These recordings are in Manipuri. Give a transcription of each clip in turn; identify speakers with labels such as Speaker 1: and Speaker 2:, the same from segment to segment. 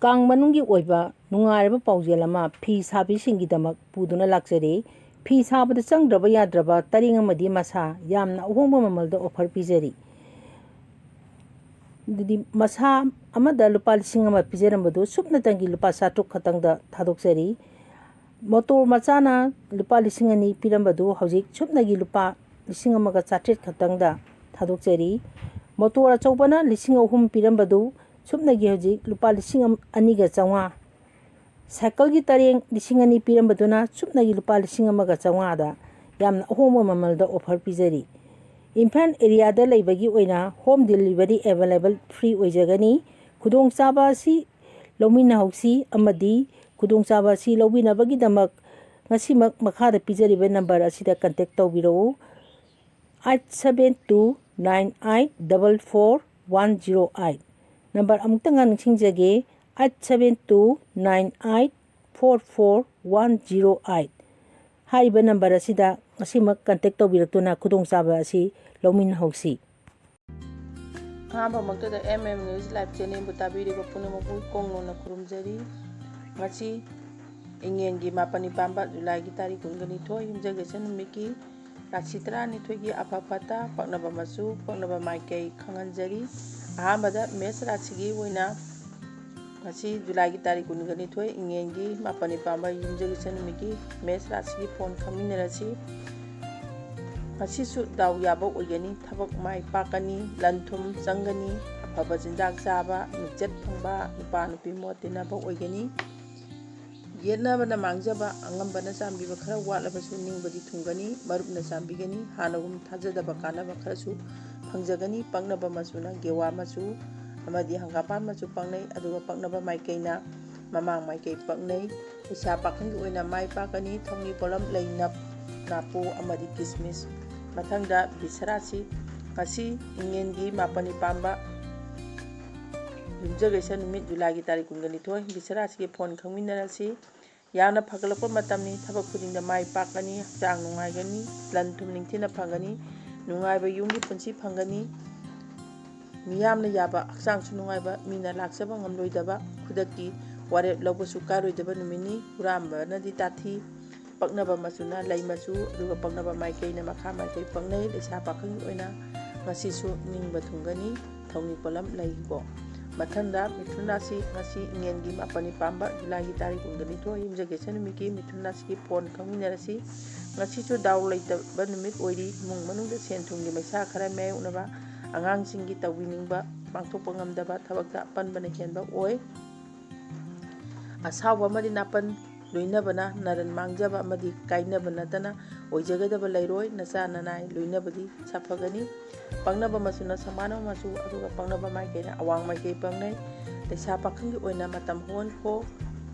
Speaker 1: ꯀꯥꯡ ꯃꯅꯨꯡꯒꯤ ꯑꯣꯏꯕ ꯅꯨꯡꯉꯥꯏꯔꯕ ꯄꯥꯎꯖꯦꯜ ꯑꯃ ꯐꯤ ꯁꯥꯕꯤꯁꯤꯡꯒꯤꯗꯃꯛ ꯄꯨꯗꯨꯅ ꯂꯥꯛꯆꯔꯤ꯫ ꯐꯤ ꯁꯥꯕꯗ ꯆꯪꯗ꯭ꯔꯕ ꯌꯥꯗ꯭ꯔꯕ ꯇꯔꯦꯡ ꯑꯃꯗꯤ ꯃꯁꯥ ꯌꯥꯝꯅ ꯑꯍꯣꯡꯕ ꯃꯃꯜꯗ ꯑꯣꯐꯔ ꯄꯤꯖꯔꯤ꯫ ꯃꯁꯥ ꯑꯃꯗ ꯂꯨꯄꯥ 1,000 ꯄꯤꯖꯔꯝꯕꯗꯨ ꯁꯨꯞꯅꯇꯪꯒꯤ ꯂꯨꯄꯥ 700 ꯈꯛꯇꯪꯗ ꯊꯥꯗꯣꯛꯆꯔꯤ꯫ ꯃꯣꯇꯣꯔ ꯃꯆꯥꯅ ꯂꯨꯄꯥ 2,000 ꯄꯤꯔꯝꯕꯗꯨ ꯍꯧꯖꯤꯛ ꯁꯨꯞꯅꯒꯤ ꯂꯨꯄꯥ 1,900 ꯈꯛꯇꯪꯗ ꯊꯥꯗꯣꯛꯆꯔꯤ꯫ ꯃꯣꯇꯣꯔ ꯑꯆꯧꯕꯅ 3,000 ꯄꯤꯔꯝꯕꯗꯨ ꯁꯨꯞꯅꯒꯤ ꯍꯧꯖꯤꯛ ꯂꯨꯄꯥ 2,250꯫ ꯁꯥꯏꯀꯜꯒꯤ ꯇꯔꯦꯡ 2,000 ꯄꯤꯔꯝꯕꯗꯨꯅ ꯁꯨꯞꯅꯒꯤ ꯂꯨꯄꯥ 1,500ꯗ ꯌꯥꯝꯅ ꯑꯍꯣꯡꯕ ꯃꯃꯜꯗ ꯑꯣꯐꯔ ꯄꯤꯖꯔꯤ꯫ ꯏꯝꯐꯥꯜ ꯑꯦꯔꯤꯌꯥꯗ ꯂꯩꯕꯒꯤ ꯑꯣꯏꯅ ꯍꯣꯝ ꯗꯦꯂꯤꯚꯔꯤ ꯑꯦꯚꯦꯂꯦꯕꯜ ꯐ꯭ꯔꯤ ꯑꯣꯏꯖꯒꯅꯤ꯫ ꯈꯨꯗꯣꯡꯆꯥꯕ ꯑꯁꯤ ꯂꯧꯃꯤꯟꯅꯍꯧꯁꯤ ꯑꯃꯗꯤ ꯈꯨꯗꯣꯡꯆꯥꯕ ꯑꯁꯤ ꯂꯧꯕꯤꯅꯕꯒꯤꯗꯃꯛ ꯉꯁꯤꯃꯛ ꯃꯈꯥꯗ ꯄꯤꯖꯔꯤꯕ ꯅꯝꯕꯔ ꯑꯁꯤꯗ ꯀꯟꯇꯦꯛ ꯇꯧꯕꯤꯔꯛꯎ꯫ 8729844108 ꯅꯝꯕꯔ ꯑꯃꯨꯛꯇꯪꯒ ꯅꯤꯡꯁꯤꯡꯖꯒꯦ 8729844108 ꯍꯥꯏꯔꯤꯕ ꯅꯝꯕꯔ ꯑꯁꯤꯗ ꯉꯁꯤꯃꯛ ꯀꯟꯇꯦꯛ ꯇꯧꯕꯤꯔꯛꯇꯨꯅ ꯈꯨꯗꯣꯡꯆꯥꯕ ꯑꯁꯤ ꯂꯧꯃꯤꯟꯅꯍꯧꯁꯤ꯫
Speaker 2: ꯑꯍꯥꯟꯕꯃꯛꯇꯗ ꯅ꯭ꯌꯨꯁ ꯂꯥꯏꯚ ꯆꯦꯅꯦꯜꯕꯨ ꯇꯥꯕꯤꯔꯤꯕ ꯄꯨꯝꯅꯃꯛꯄꯨ ꯏꯀꯣꯡꯂꯣꯟꯅ ꯈꯨꯔꯨꯝꯖꯔꯤ꯫ ꯉꯁꯤ ꯏꯉꯦꯟꯒꯤ 8 ꯄꯥꯟꯕ ꯖꯨꯂꯥꯏꯒꯤ ꯇꯥꯔꯤꯛ 22 ꯌꯨꯝꯖꯀꯩꯁ ꯅꯨꯃꯤꯠꯀꯤ ꯔꯥꯁꯤ 12ꯒꯤ ꯑꯐ ꯐꯠꯇ ꯄꯛꯅꯕ ꯃꯆꯨ ꯄꯛꯅꯕ ꯃꯥꯏꯀꯩ ꯈꯪꯍꯟꯖꯔꯤ꯫ ꯑꯍꯥꯟꯕꯗ ꯃꯦꯁ ꯔꯥꯁꯤꯒꯤ ꯑꯣꯏꯅ ꯉꯁꯤ ꯖꯨꯂꯥꯏꯒꯤ ꯇꯥꯔꯤꯛ 22 ꯏꯉꯦꯟꯒꯤ 8 ꯄꯥꯟꯕ ꯌꯨꯝꯖꯀꯩꯁ ꯅꯨꯃꯤꯠꯀꯤ ꯃꯦꯁ ꯔꯥꯁꯤꯒꯤ ꯐꯣꯟ ꯈꯪꯃꯤꯟꯅꯔꯁꯤ꯫ ꯉꯁꯤꯁꯨ ꯗꯥꯎ ꯌꯥꯕ ꯑꯣꯏꯒꯅꯤ, ꯊꯕꯛ ꯃꯥꯏ ꯄꯥꯛꯀꯅꯤ, ꯂꯟ ꯊꯨꯝ ꯆꯪꯒꯅꯤ, ꯑꯐꯕ ꯆꯤꯟꯖꯥꯛ ꯆꯥꯕ, ꯃꯤꯡꯆꯠ ꯐꯪꯕ, ꯅꯨꯄꯥ ꯅꯨꯄꯤ ꯃꯣꯠ ꯇꯤꯟꯅꯕ ꯑꯣꯏꯒꯅꯤ꯫ ꯌꯦꯠꯅꯕꯅ ꯃꯥꯡꯖꯕ, ꯑꯉꯝꯕꯅ ꯆꯥꯟꯕꯤꯕ ꯈꯔ ꯋꯥꯠꯂꯕꯁꯨ ꯅꯤꯡꯕꯗꯤ ꯊꯨꯡꯒꯅꯤ, ꯃꯔꯨꯞꯅ ꯆꯥꯟꯕꯤꯒꯅꯤ, ꯍꯥꯟꯅꯒꯨꯝ ꯊꯥꯖꯗꯕ ꯀꯥꯟꯅꯕ ꯈꯔꯁꯨ ꯐꯪꯖꯒꯅꯤ꯫ ꯄꯛꯅꯕ ꯃꯆꯨꯅ ꯒꯦꯋꯥ ꯃꯆꯨ ꯑꯃꯗꯤ ꯍꯪꯒꯥꯄꯥꯟ ꯃꯆꯨ ꯄꯛꯅꯩ, ꯑꯗꯨꯒ ꯄꯛꯅꯕ ꯃꯥꯏꯀꯩꯅ ꯃꯃꯥꯡ ꯃꯥꯏꯀꯩ ꯄꯛꯅꯩ꯫ ꯂꯩꯁꯥ ꯄꯥꯈꯪꯒꯤ ꯑꯣꯏꯅ ꯃꯥꯏ ꯄꯥꯛꯀꯅꯤ, ꯊꯧꯅꯤ ꯄꯣꯠꯂꯝ ꯂꯩ ꯅꯥꯄꯨ ꯑꯃꯗꯤ ꯀꯤꯁꯃꯤꯁ꯫ ꯃꯊꯪꯗ ꯕꯤꯁ ꯔꯥꯁꯤ ꯉꯁꯤ ꯏꯉꯦꯟꯒꯤ 8 ꯄꯥꯟꯕ ꯌꯨꯝꯖꯀꯩꯁ ꯅꯨꯃꯤꯠ ꯖꯨꯂꯥꯏꯒꯤ ꯇꯥꯔꯤꯛ 22 ꯕꯤꯁ ꯔꯥꯁꯤꯒꯤ ꯐꯣꯟ ꯈꯪꯃꯤꯟꯅꯔꯁꯤ꯫ ꯌꯥꯝꯅ ꯐꯒꯠꯂꯛꯄ ꯃꯇꯝꯅꯤ, ꯊꯕꯛ ꯈꯨꯗꯤꯡꯗ ꯃꯥꯏ ꯄꯥꯛꯀꯅꯤ, ꯍꯛꯆꯥꯡ ꯅꯨꯡꯉꯥꯏꯒꯅꯤ, ꯂꯟ ꯊꯨꯝ ꯅꯤꯡꯊꯤꯅ ꯐꯪꯒꯅꯤ, ꯅꯨꯡꯉꯥꯏꯕ ꯌꯨꯝꯒꯤ ꯄꯨꯟꯁꯤ ꯐꯪꯒꯅꯤ, ꯃꯤꯌꯥꯝꯅ ꯌꯥꯕ, ꯍꯛꯆꯥꯡꯁꯨ ꯅꯨꯡꯉꯥꯏꯕ, ꯃꯤꯅ ꯂꯥꯛꯆꯕ ꯉꯝꯂꯣꯏꯗꯕ, ꯈꯨꯗꯛꯀꯤ ꯋꯥꯔꯦꯞ ꯂꯧꯕꯁꯨ ꯀꯥꯏꯔꯣꯏꯗꯕ ꯅꯨꯃꯤꯠꯅꯤ꯫ ꯍꯨꯔꯥꯟꯕꯅꯗꯤ ꯇꯥꯊꯤ꯫ ꯄꯛꯅꯕ ꯃꯆꯨꯅ ꯂꯩ ꯃꯆꯨ, ꯑꯗꯨꯒ ꯄꯛꯅꯕ ꯃꯥꯏꯀꯩꯅ ꯃꯈꯥ ꯃꯥꯏꯀꯩ ꯄꯛꯅꯩ꯫ ꯂꯩꯁꯥ ꯄꯥꯈꯪꯒꯤ ꯑꯣꯏꯅ ꯉꯁꯤꯁꯨ ꯅꯤꯡꯕ ꯊꯨꯡꯒꯅꯤ, ꯊꯧꯅꯤ ꯄꯣꯠꯂꯝ ꯂꯩꯀꯣ꯫ ꯃꯊꯪꯗ ꯃꯤꯊꯨꯟ ꯔꯥꯁꯤ ꯉꯁꯤ ꯏꯉꯦꯟꯒꯤ 8 ꯄꯥꯟꯕ ꯖꯨꯂꯥꯏꯒꯤ ꯇꯥꯔꯤꯛ 22 ꯌꯨꯝꯖꯀꯩꯁ ꯅꯨꯃꯤꯠꯀꯤ ꯃꯤꯊꯨꯟ ꯔꯥꯁꯤꯒꯤ ꯐꯣꯟ ꯈꯪꯃꯤꯟꯅꯔꯁꯤ꯫ ꯉꯁꯤꯁꯨ ꯗꯥꯎ ꯂꯩꯇꯕ ꯅꯨꯃꯤꯠ ꯑꯣꯏꯔꯤ꯫ ꯏꯃꯨꯡ ꯃꯅꯨꯡꯗ ꯁꯦꯟ ꯊꯨꯝꯒꯤ ꯃꯩꯁꯥ ꯈꯔ ꯃꯥꯌꯣꯛꯅꯕ, ꯑꯉꯥꯡꯁꯤꯡꯒꯤ ꯇꯧꯕꯤꯅꯤꯡꯕ ꯄꯥꯡꯊꯣꯛꯄ ꯉꯝꯗꯕ, ꯊꯕꯛꯇ ꯑꯄꯟꯕꯅ ꯍꯦꯟꯕ ꯑꯣꯏ꯫ ꯑꯁꯥꯎꯕ ꯑꯃꯗꯤ ꯅꯥꯄꯟ ꯂꯣꯏꯅꯕꯅ ꯅꯔꯟ ꯃꯥꯡꯖꯕ ꯑꯃꯗꯤ ꯀꯥꯏꯅꯕ ꯅꯠꯇꯅ ꯑꯣꯏꯖꯒꯗꯕ ꯂꯩꯔꯣꯏ꯫ ꯅꯆꯥ ꯅꯅꯥꯏ ꯂꯣꯏꯅꯕꯗꯤ ꯁꯥꯐꯒꯅꯤ꯫ ꯄꯛꯅꯕ ꯃꯆꯨꯅ ꯁꯃꯥꯅꯕ ꯃꯆꯨ, ꯑꯗꯨꯒ ꯄꯛꯅꯕ ꯃꯥꯏꯀꯩꯅ ꯑꯋꯥꯡ ꯃꯥꯏꯀꯩ ꯄꯛꯅꯩ꯫ ꯂꯩꯁꯥ ꯄꯥꯈꯪꯒꯤ ꯑꯣꯏꯅ ꯃꯇꯝ ꯍꯣꯡꯈꯣ,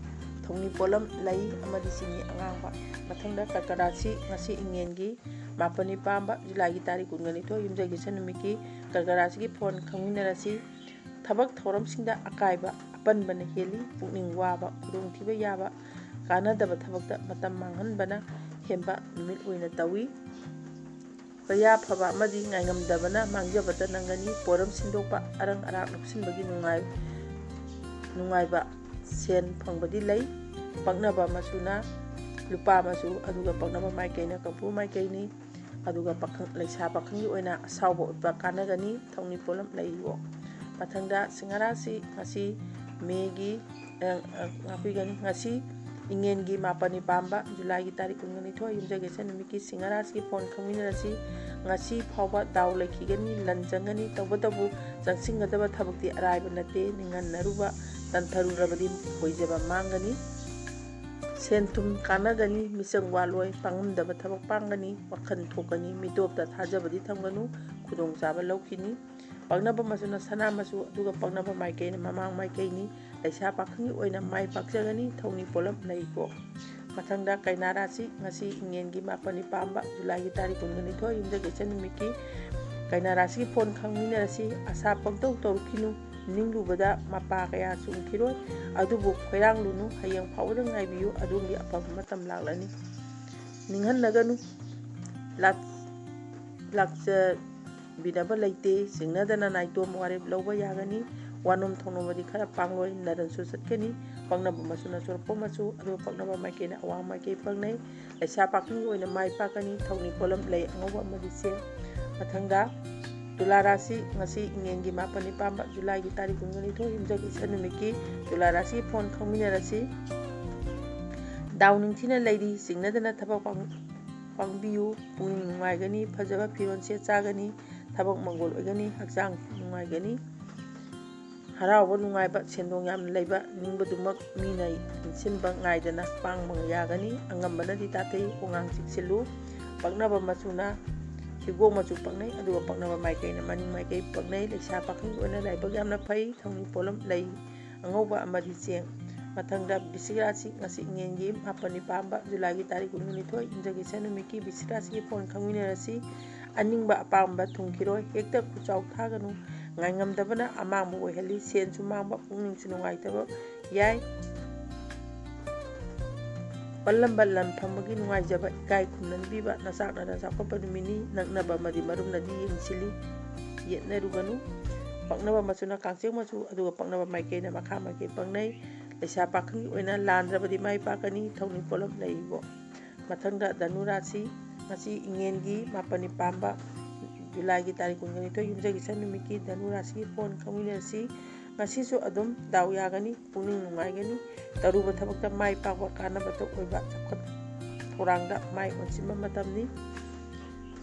Speaker 2: ꯊꯧꯅꯤ ꯄꯣꯠꯂꯝ ꯂꯩ ꯑꯃꯗꯤ ꯆꯤꯅꯤ ꯑꯉꯥꯡꯕ꯫ ꯃꯊꯪꯗ ꯀꯔꯀꯠ ꯔꯥꯁꯤ ꯉꯁꯤ ꯏꯉꯦꯟꯒꯤ 8 ꯄꯥꯟꯕ ꯖꯨꯂꯥꯏꯒꯤ ꯇꯥꯔꯤꯛ 22 ꯌꯨꯝꯖꯀꯩꯁ ꯅꯨꯃꯤꯠꯀꯤ ꯀꯔꯀꯠ ꯔꯥꯁꯤꯒꯤ ꯐꯣꯟ ꯈꯪꯃꯤꯟꯅꯔꯁꯤ꯫ ꯊꯕꯛ ꯊꯧꯔꯝꯁꯤꯡꯗ ꯑꯀꯥꯏꯕ, ꯑꯄꯟꯕꯅ ꯍꯦꯜꯂꯤ, ꯄꯨꯛꯅꯤꯡ ꯋꯥꯕ, ꯈꯨꯗꯣꯡꯊꯤꯕ ꯌꯥꯕ, ꯀꯥꯟꯅꯗꯕ ꯊꯕꯛꯇ ꯃꯇꯝ ꯃꯥꯡꯍꯟꯕꯅ ꯍꯦꯟꯕ ꯅꯨꯃꯤꯠ ꯑꯣꯏꯅ ꯇꯧꯏ꯫ ꯀꯌꯥ ꯐꯕ ꯑꯃꯗꯤ ꯉꯥꯏꯉꯝꯗꯕꯅ ꯃꯥꯡꯖꯕꯇ ꯅꯪꯒꯅꯤ꯫ ꯄꯣꯠꯂꯝ ꯁꯤꯟꯗꯣꯛꯄ, ꯑꯔꯪ ꯑꯔꯥꯛ ꯂꯧꯁꯤꯟꯕꯒꯤ ꯅꯨꯡꯉꯥꯏꯕ, ꯁꯦꯟ ꯐꯪꯕꯗꯤ ꯂꯩ꯫ ꯄꯛꯅꯕ ꯃꯆꯨꯅ ꯂꯨꯄꯥ ꯃꯆꯨ, ꯑꯗꯨꯒ ꯄꯛꯅꯕ ꯃꯥꯏꯀꯩꯅ ꯀꯐꯨ ꯃꯥꯏꯀꯩꯅꯤ, ꯑꯗꯨꯒ ꯂꯩꯁꯥ ꯄꯥꯈꯪꯒꯤ ꯑꯣꯏꯅ ꯑꯁꯥꯎꯕ ꯎꯠꯄ ꯀꯥꯟꯅꯒꯅꯤ, ꯊꯧꯅꯤ ꯄꯣꯠꯂꯝ ꯂꯩꯀꯣ꯫ ꯃꯊꯪꯗ ꯁꯤꯡꯍ ꯔꯥꯁꯤ ꯉꯁꯤ ꯉꯁꯤ ꯏꯉꯦꯟꯒꯤ 8 ꯄꯥꯟꯕ ꯖꯨꯂꯥꯏꯒꯤ ꯇꯥꯔꯤꯛ 22 ꯌꯨꯝꯖꯀꯩꯁ ꯅꯨꯃꯤꯠꯀꯤ ꯁꯤꯡꯍ ꯔꯥꯁꯤꯒꯤ ꯐꯣꯟ ꯈꯪꯃꯤꯟꯅꯔꯁꯤ꯫ ꯉꯁꯤ ꯐꯥꯎꯕ ꯗꯥꯎ ꯂꯩꯈꯤꯒꯅꯤ, ꯂꯟ ꯆꯪꯒꯅꯤ, ꯇꯧꯕꯇꯕꯨ ꯆꯪꯁꯤꯟꯒꯗꯕ ꯊꯕꯛꯇꯤ ꯑꯔꯥꯏꯕ ꯅꯠꯇꯦ꯫ ꯅꯤꯡꯍꯟꯅꯔꯨꯕ, ꯇꯟꯊꯔꯨꯔꯕꯗꯤ ꯑꯣꯏꯖꯕ ꯃꯥꯡꯒꯅꯤ꯫ ꯁꯦꯟ ꯊꯨꯝ ꯀꯥꯟꯅꯒꯅꯤ, ꯃꯤꯆꯪ ꯋꯥꯠꯂꯣꯏ, ꯄꯥꯡꯉꯝꯗꯕ ꯊꯕꯛ ꯄꯥꯡꯒꯅꯤ, ꯋꯥꯈꯜ ꯊꯣꯛꯀꯅꯤ, ꯃꯤꯇꯣꯞꯇ ꯊꯥꯖꯕꯗꯤ ꯊꯝꯒꯅꯨ, ꯈꯨꯗꯣꯡꯆꯥꯕ ꯂꯧꯈꯤꯅꯤ꯫ ꯄꯛꯅꯕ ꯃꯆꯨꯅ ꯁꯅꯥ ꯃꯆꯨ, ꯑꯗꯨꯒ ꯄꯛꯅꯕ ꯃꯥꯏꯀꯩꯅ ꯃꯃꯥꯡ ꯃꯥꯏꯀꯩꯅꯤ꯫ ꯂꯩꯁꯥ ꯄꯥꯈꯪꯒꯤ ꯑꯣꯏꯅ ꯃꯥꯏ ꯄꯥꯛꯆꯒꯅꯤ, ꯊꯧꯅꯤ ꯄꯣꯠꯂꯝ ꯂꯩꯀꯣ꯫ ꯃꯊꯪꯗ ꯀꯩꯅꯥ ꯔꯥꯁꯤ ꯉꯁꯤ ꯏꯉꯦꯟꯒꯤ 8 ꯄꯥꯟꯕ ꯖꯨꯂꯥꯏꯒꯤ ꯇꯥꯔꯤꯛ 22 ꯌꯨꯝꯖꯀꯩꯁ ꯅꯨꯃꯤꯠꯀꯤ ꯀꯩꯅꯥ ꯔꯥꯁꯤꯒꯤ ꯐꯣꯟ ꯈꯪꯃꯤꯟꯅꯔꯁꯤ꯫ ꯑꯁꯥ ꯄꯪꯇꯧ ꯇꯧꯔꯨꯈꯤꯅꯨ, ꯅꯤꯡꯂꯨꯕꯗ ꯃꯄꯥ ꯀꯌꯥ ꯆꯨꯝꯈꯤꯔꯣꯏ, ꯑꯗꯨꯕꯨ ꯈꯣꯏꯔꯥꯡꯂꯨꯅꯨ, ꯍꯌꯦꯡ ꯐꯥꯎꯕꯗ ꯉꯥꯏꯕꯤꯌꯨ, ꯑꯗꯣꯝꯒꯤ ꯑꯐꯕ ꯃꯇꯝ ꯂꯥꯛꯂꯅꯤ꯫ ꯅꯤꯡꯍꯟꯅꯒꯅꯨ, ꯂꯥꯛꯆꯕꯤꯅꯕ ꯂꯩꯇꯦ, ꯆꯤꯡꯅꯗꯅ ꯅꯥꯏꯇꯣꯝ ꯋꯥꯔꯦꯞ ꯂꯧꯕ ꯌꯥꯒꯅꯤ꯫ ꯋꯥꯅꯣꯝ ꯊꯣꯡꯅꯣꯝꯕꯗꯤ ꯈꯔ ꯄꯥꯡꯂꯣꯏ ꯅꯔꯟꯁꯨ ꯆꯠꯀꯅꯤ ꯄꯛꯅꯕ ꯃꯆꯨꯅ ꯆꯨꯔꯛꯄ ꯃꯆꯨ ꯑꯗꯨꯒ ꯄꯛꯅꯕ ꯃꯥꯏꯀꯩꯅ ꯑꯋꯥꯡ ꯃꯥꯏꯀꯩ ꯄꯛꯅꯩ ꯂꯩꯁꯥ ꯄꯥꯈꯪꯒꯤ ꯑꯣꯏꯅ ꯃꯥꯏ ꯄꯥꯛꯀꯅꯤ ꯊꯧꯅꯤ ꯄꯣꯠꯂꯝ ꯂꯩ ꯑꯉꯧꯕ ꯑꯃꯗꯤ ꯆꯦꯡ ꯃꯊꯪꯗ ꯇꯨꯂꯥ ꯔꯥꯁꯤ ꯉꯁꯤ ꯏꯉꯦꯟꯒꯤ ꯃꯥꯄꯟꯅꯤ ꯄꯥꯟꯕ ꯖꯨꯂꯥꯏꯒꯤ ꯇꯥꯔꯤꯛ 22 ꯌꯨꯝꯖꯀꯩ ꯏꯁꯟ ꯅꯨꯃꯤꯠꯀꯤ ꯇꯨꯂꯥ ꯔꯥꯁꯤꯒꯤ ꯐꯣꯟ ꯈꯪꯃꯤꯟꯅꯔꯁꯤ ꯗꯥꯎ ꯅꯤꯡꯊꯤꯅ ꯂꯩꯔꯤ ꯆꯤꯡꯅꯗꯅ ꯊꯕꯛ ꯄꯥꯡꯕꯤꯌꯨ ꯄꯨꯛꯅꯤꯡ ꯅꯨꯡꯉꯥꯏꯒꯅꯤ ꯐꯖꯕ ꯐꯤꯔꯣꯜ ꯁꯦꯠ ꯆꯥꯒꯅꯤ ꯊꯕꯛ ꯃꯪꯒꯣꯜ ꯑꯣꯏꯒꯅꯤ ꯍꯛꯆꯥꯡ ꯅꯨꯡꯉꯥꯏꯒꯅꯤ ꯍꯔꯥꯎꯕ ꯅꯨꯡꯉꯥꯏꯕ ꯁꯦꯟꯗꯣꯡ ꯌꯥꯝꯅ ꯂꯩꯕ ꯅꯤꯡꯕꯗꯨꯃꯛ ꯃꯤꯅ ꯏꯟꯁꯤꯟꯕ ꯉꯥꯏꯗꯅ ꯄꯥꯡꯕ ꯌꯥꯒꯅꯤ ꯑꯉꯝꯕꯅꯗꯤ ꯇꯥꯊꯩ ꯋꯥꯉꯥꯡ ꯆꯤꯛꯁꯤꯜꯂꯨ ꯄꯛꯅꯕ ꯃꯆꯨꯅ ꯍꯤꯒꯣꯛ ꯃꯆꯨ ꯄꯛꯅꯩ ꯑꯗꯨꯒ ꯄꯛꯅꯕ ꯃꯥꯏꯀꯩꯅ ꯃꯅꯤꯡ ꯃꯥꯏꯀꯩ ꯄꯛꯅꯩ ꯂꯩꯁꯥ ꯄꯥꯈꯪꯒꯤ ꯑꯣꯏꯅ ꯂꯥꯏꯕꯛ ꯌꯥꯝꯅ ꯐꯩ ꯊꯧꯅꯤ ꯄꯣꯠꯂꯝ ꯂꯩ ꯑꯉꯧꯕ ꯑꯃꯗꯤ ꯆꯦꯡ ꯃꯊꯪꯗ ꯕꯤꯁꯤꯛ ꯔꯥꯁꯤ ꯉꯁꯤ ꯏꯉꯦꯟꯒꯤ ꯃꯥꯄꯟꯅꯤ ꯄꯥꯟꯕ ꯖꯨꯂꯥꯏꯒꯤ ꯇꯥꯔꯤꯛ 22 ꯌꯨꯝꯖꯀꯩ ꯏꯁꯟ ꯅꯨꯃꯤꯠꯀꯤ ꯕꯤꯁꯤꯛ ꯔꯥꯁꯤꯒꯤ ꯐꯣꯟ ꯈꯪꯃꯤꯟꯅꯔꯁꯤ ꯑꯅꯤꯡꯕ ꯑꯄꯥꯝꯕ ꯊꯨꯡꯈꯤꯔꯣꯏ ꯍꯦꯛꯇ ꯈꯨꯆꯥꯎ ꯊꯥꯒꯅꯨ ꯉꯥꯏꯉꯝꯗꯕꯅ ꯑꯃꯥꯡꯕ ꯑꯣꯏꯍꯜꯂꯤ ꯁꯦꯟꯁꯨ ꯃꯥꯡꯕ ꯄꯨꯛꯅꯤꯡꯁꯨ ꯅꯨꯡꯉꯥꯏꯇꯕ ꯌꯥꯏ ꯄꯜꯂꯝꯕ ꯂꯟ ꯐꯪꯕꯒꯤ ꯅꯨꯡꯉꯥꯏꯖꯕ ꯏꯀꯥꯏ ꯈꯨꯝꯅꯕꯤꯕ ꯅꯆꯥꯛꯅꯅ ꯆꯥꯎꯈꯠꯄ ꯅꯨꯃꯤꯠꯅꯤ ꯅꯛꯅꯕ ꯑꯃꯗꯤ ꯃꯔꯨꯝꯅꯗꯤ ꯌꯦꯡꯁꯤꯜꯂꯤ ꯌꯦꯠꯅꯔꯨꯒꯅꯨ ꯄꯛꯅꯕ ꯃꯆꯨꯅ ꯀꯥꯡꯆꯦꯛ ꯃꯆꯨ ꯑꯗꯨꯒ ꯄꯛꯅꯕ ꯃꯥꯏꯀꯩꯅ ꯃꯈꯥ ꯃꯥꯏꯀꯩ ꯄꯛꯅꯩ ꯂꯩꯁꯥ ꯄꯥꯈꯪꯒꯤ ꯑꯣꯏꯅ ꯂꯥꯟꯗ꯭ꯔꯕꯗꯤ ꯃꯥꯏ ꯄꯥꯛꯀꯅꯤ ꯊꯧꯅꯤ ꯄꯣꯠꯂꯝ ꯂꯩꯕꯣ ꯃꯊꯪꯗ ꯙꯅꯨ ꯔꯥꯁꯤ ꯉꯁꯤ ꯏꯉꯦꯟꯒꯤ ꯃꯥꯄꯟꯅꯤ ꯄꯥꯟꯕ ꯖꯨꯂꯥꯏꯒꯤ ꯇꯥꯔꯤꯛ 22 ꯌꯨꯝꯖꯀꯩ ꯏꯁꯟ ꯅꯨꯃꯤꯠꯀꯤ ꯙꯅꯨ ꯔꯥꯁꯤꯒꯤ ꯐꯣꯟ ꯈꯪꯃꯤꯟꯅꯔꯁꯤ ꯉꯁꯤꯁꯨ ꯑꯗꯨꯝ ꯗꯥꯎ ꯌꯥꯒꯅꯤ ꯄꯨꯛꯅꯤꯡ ꯅꯨꯡꯉꯥꯏꯒꯅꯤ ꯇꯧꯔꯨꯕ ꯊꯕꯛꯇ ꯃꯥꯏ ꯄꯥꯛꯄ ꯀꯥꯟꯅꯕꯇ ꯑꯣꯏꯕ ꯆꯥꯎꯈꯠ ꯊꯧꯔꯥꯡꯗ ꯃꯥꯏ ꯑꯣꯟꯁꯤꯟꯕ ꯃꯇꯝꯅꯤ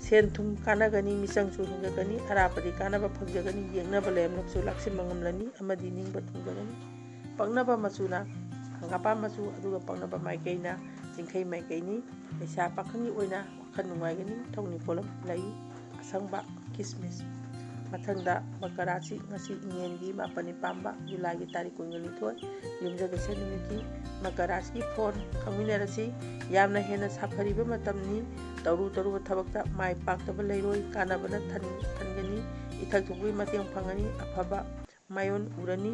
Speaker 2: ꯁꯦꯟ ꯊꯨꯝ ꯀꯥꯟꯅꯒꯅꯤ ꯃꯤꯆꯪꯁꯨ ꯍꯦꯟꯒꯠꯀꯅꯤ ꯑꯔꯥꯞꯄꯗꯤ ꯀꯥꯟꯅꯕ ꯐꯪꯖꯒꯅꯤ ꯌꯦꯛꯅꯕ ꯂꯩꯔꯝꯂꯕꯁꯨ ꯂꯥꯛꯁꯤꯟꯕ ꯉꯝꯂꯅꯤ ꯑꯃꯗꯤ ꯅꯤꯡꯕ ꯊꯨꯡꯖꯒꯅꯤ ꯄꯛꯅꯕ ꯃꯆꯨꯅ ꯍꯪꯒꯥꯄꯥꯟ ꯃꯆꯨ ꯑꯗꯨꯒ ꯄꯛꯅꯕ ꯃꯥꯏꯀꯩꯅ ꯆꯤꯡꯈꯩ ꯃꯥꯏꯀꯩꯅꯤ ꯂꯩꯁꯥ ꯄꯥꯈꯪꯒꯤ ꯑꯣꯏꯅ ꯋꯥꯈꯜ ꯅꯨꯡꯉꯥꯏꯒꯅꯤ ꯊꯧꯅꯤ ꯄꯣꯠꯂꯝ ꯂꯩ ꯑꯁꯪꯕ ꯀꯤꯁꯃꯤꯁ ꯃꯊꯪꯗ ꯃꯀꯔ ꯔꯥꯁꯤ ꯉꯁꯤ ꯏꯉꯦꯟꯒꯤ ꯃꯥꯄꯟꯅꯤ ꯄꯥꯟꯕ ꯖꯨꯂꯥꯏꯒꯤ ꯇꯥꯔꯤꯛ 22 ꯌꯨꯝꯖꯀꯩ ꯏꯁꯟ ꯅꯨꯃꯤꯠꯀꯤ ꯃꯀꯔ ꯔꯥꯁꯤꯒꯤ ꯐꯣꯟ ꯈꯪꯃꯤꯟꯅꯔꯁꯤ ꯌꯥꯝꯅ ꯍꯦꯟꯅ ꯁꯥꯐꯔꯤꯕ ꯃꯇꯝꯅꯤ ꯇꯧꯔꯨꯕ ꯊꯕꯛꯇ ꯃꯥꯏ ꯄꯥꯛꯇꯕ ꯂꯩꯔꯣꯏ ꯀꯥꯟꯅꯕꯅ ꯊꯟꯒꯅꯤ ꯏꯊꯛ ꯊꯣꯛꯄꯒꯤ ꯃꯇꯦꯡ ꯐꯪꯒꯅꯤ ꯑꯐꯕ ꯃꯥꯏꯌꯣꯟ ꯎꯔꯅꯤ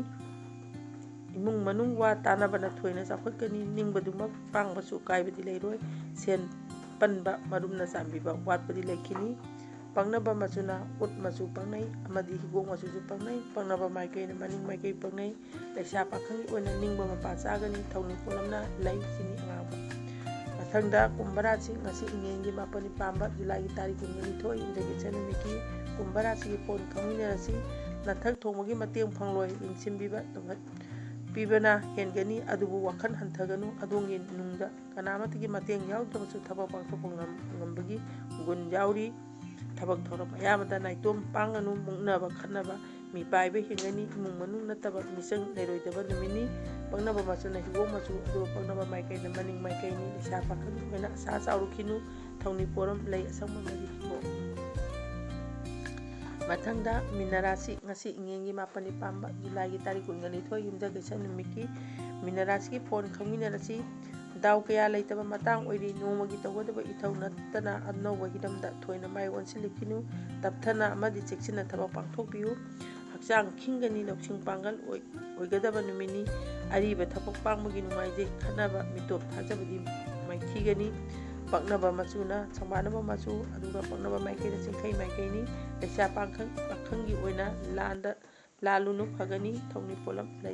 Speaker 2: ꯏꯃꯨꯡ ꯃꯅꯨꯡ ꯋꯥ ꯇꯥꯟꯅꯕꯅ ꯊꯣꯏꯅ ꯆꯥꯎꯈꯠꯀꯅꯤ ꯅꯤꯡꯕꯗꯨꯃꯛ ꯄꯥꯡꯕꯁꯨ ꯀꯥꯏꯕꯗꯤ ꯂꯩꯔꯣই ꯁꯦꯟ ꯄꯟꯕ ꯃꯔꯨꯝꯅ ꯆꯥꯟꯕꯤꯕ ꯋꯥꯠꯄꯗꯤ ꯂꯩꯈꯤꯅꯤ ꯄꯛꯅꯕ ꯃꯆꯨꯅ ꯎꯠ ꯃꯆꯨ ꯄꯛꯅꯩ ꯑꯃꯗꯤ ꯍꯤꯒꯣꯛ ꯃꯆꯨꯁꯨ ꯄꯛꯅꯩ ꯄꯛꯅꯕ ꯃꯥꯏꯀꯩꯅ ꯃꯅꯤꯡ ꯃꯥꯏꯀꯩ ꯄꯛꯅꯩ ꯂꯩꯁꯥ ꯄꯥꯈꯪꯒꯤ ꯑꯣꯏꯅ ningba ꯃꯄꯥ ꯆꯥꯒꯅꯤ ꯊꯧꯅꯤ ꯄꯣꯠꯂꯝꯅ ꯂꯩ ꯁꯤꯅꯤ ꯑꯉꯥꯡꯕ ꯃꯊꯪꯗ ꯀꯨꯝꯚ ꯔꯥꯁꯤ ꯉꯁꯤ ꯏꯉꯦꯟꯒꯤ ꯃꯥꯄꯟꯅꯤ ꯄꯥꯟꯕ ꯖꯨꯂꯥꯏꯒꯤ ꯇꯥꯔꯤꯛ 22 ꯌꯨꯝꯖꯀꯩ ꯏꯁꯟ ꯅꯨꯃꯤꯠꯀꯤ ꯀꯨꯝꯚ ꯔꯥꯁꯤꯒꯤ ꯐꯣꯟ ꯈꯪꯃꯤꯟꯅꯔꯁꯤ ꯅꯊꯛ ꯊꯣꯡꯕꯒꯤ ꯃꯇꯦꯡ ꯐꯪꯂꯣꯏ ꯌꯦꯡꯁꯤꯟꯕꯤꯕ ꯄꯤꯕꯅ ꯍꯦꯟꯒꯅꯤ ꯑꯗꯨꯕꯨ ꯋꯥꯈꯜ ꯍꯟꯊꯒꯅꯨ ꯑꯗꯣꯝꯒꯤ ꯅꯨꯡꯗ ꯀꯅꯥꯃꯠꯇꯒꯤ ꯃꯇꯦꯡ ꯌꯥꯎꯗ꯭ꯔꯕꯁꯨ ꯊꯕꯛ ꯄꯥꯡꯊꯣꯛꯄ ꯉꯝꯕꯒꯤ ꯒꯨꯟ ꯌꯥꯎꯔꯤ ꯊꯕꯛ ꯊꯧꯔꯝ ꯑꯌꯥꯝꯕꯗ ꯅꯥꯏꯇꯣꯝ ꯄꯥꯡꯒꯅꯨ ꯃꯨꯛꯅꯕ ꯈꯠꯅꯕ ꯃꯤꯄꯥꯏꯕ ꯍꯦꯟꯒꯅꯤ ꯏꯃꯨꯡ ꯃꯅꯨꯡ ꯅꯠꯇꯕ ꯃꯤꯆꯪ ꯂꯩꯔꯣꯏꯗꯕ ꯅꯨꯃꯤꯠꯅꯤ ꯄꯛꯅꯕ ꯃꯆꯨꯅ ꯍꯤꯒꯣꯛ ꯃꯆꯨ ꯑꯗꯨꯒ ꯄꯛꯅꯕ ꯃꯥꯏꯀꯩꯅ ꯃꯅꯤꯡ ꯃꯥꯏꯀꯩꯅꯤ ꯂꯩꯁꯥ ꯄꯥꯈꯪꯒꯤ ꯑꯣꯏꯅ ꯑꯁꯥ ꯆꯥꯎꯔꯛꯈꯤꯅꯨ ꯊꯧꯅꯤ ꯄꯣꯠꯂꯝ ꯂꯩ ꯑꯁꯪꯕ ꯃꯔꯤ ꯍꯤꯒꯣꯛ ꯃꯊꯪꯗ ꯃꯤꯅ ꯔꯥꯁꯤ ꯉꯁꯤ ꯏꯉꯦꯟꯒꯤ ꯃꯥꯄꯟꯅꯤ ꯄꯥꯟꯕ ꯖꯨꯂꯥꯏꯒꯤ ꯇꯥꯔꯤꯛ 22 ꯌꯨꯝꯖꯀꯩ ꯏꯁꯟ ꯅꯨꯃꯤꯠꯀꯤ ꯃꯤꯅ ꯔꯥꯁꯤꯒꯤ ꯐꯣꯟ ꯈꯪꯃꯤꯟꯅꯔꯁꯤ ꯗꯥꯎ ꯀꯌꯥ ꯂꯩꯇꯕ ꯃꯇꯥꯡ ꯑꯣꯏꯔꯤ ꯅꯣꯡꯃꯒꯤ ꯇꯧꯒꯗꯕ ꯏꯊꯧ ꯅꯠꯇꯅ ꯑꯅꯧꯕ ꯍꯤꯔꯝꯗ ꯊꯣꯏꯅ ꯃꯥꯏ ꯑꯣꯟꯁꯤꯜꯂꯛꯈꯤꯅꯨ ꯇꯞꯊꯅ ꯑꯃꯗꯤ ꯆꯦꯛꯁꯤꯟꯅ ꯊꯕꯛ ꯄꯥꯡꯊꯣꯛꯄꯤꯌꯨ ꯍꯛꯆꯥꯡ ꯈꯤꯡꯒꯅꯤ ꯂꯧꯁꯤꯡ ꯄꯥꯡꯒꯜ ꯑꯣꯏꯒꯗꯕ ꯅꯨꯃꯤꯠꯅꯤ ꯑꯔꯤꯕ ꯊꯕꯛ ꯄꯥꯡꯕꯒꯤ ꯅꯨꯡꯉꯥꯏꯖꯩ ꯈꯟꯅꯕ ꯃꯤꯇꯣꯞ ꯊꯥꯖꯕꯗꯤ ꯃꯥꯏꯊꯤꯒꯅꯤ ꯄꯛꯅꯕ ꯃꯆꯨꯅ ꯁꯪꯕꯥꯟꯅꯕ ꯃꯆꯨ ꯑꯗꯨꯒ ꯄꯛꯅꯕ ꯃꯥꯏꯀꯩꯅ ꯆꯤꯡꯈꯩ ꯃꯥꯏꯀꯩꯅꯤ ꯂꯩꯁꯥ ꯄꯥꯈꯪꯒꯤ ꯑꯣꯏꯅ ꯂꯥꯜꯂꯨꯅꯨ ꯐꯒꯅꯤ ꯊꯧꯅꯤ ꯄꯣꯠꯂꯝ ꯂꯩ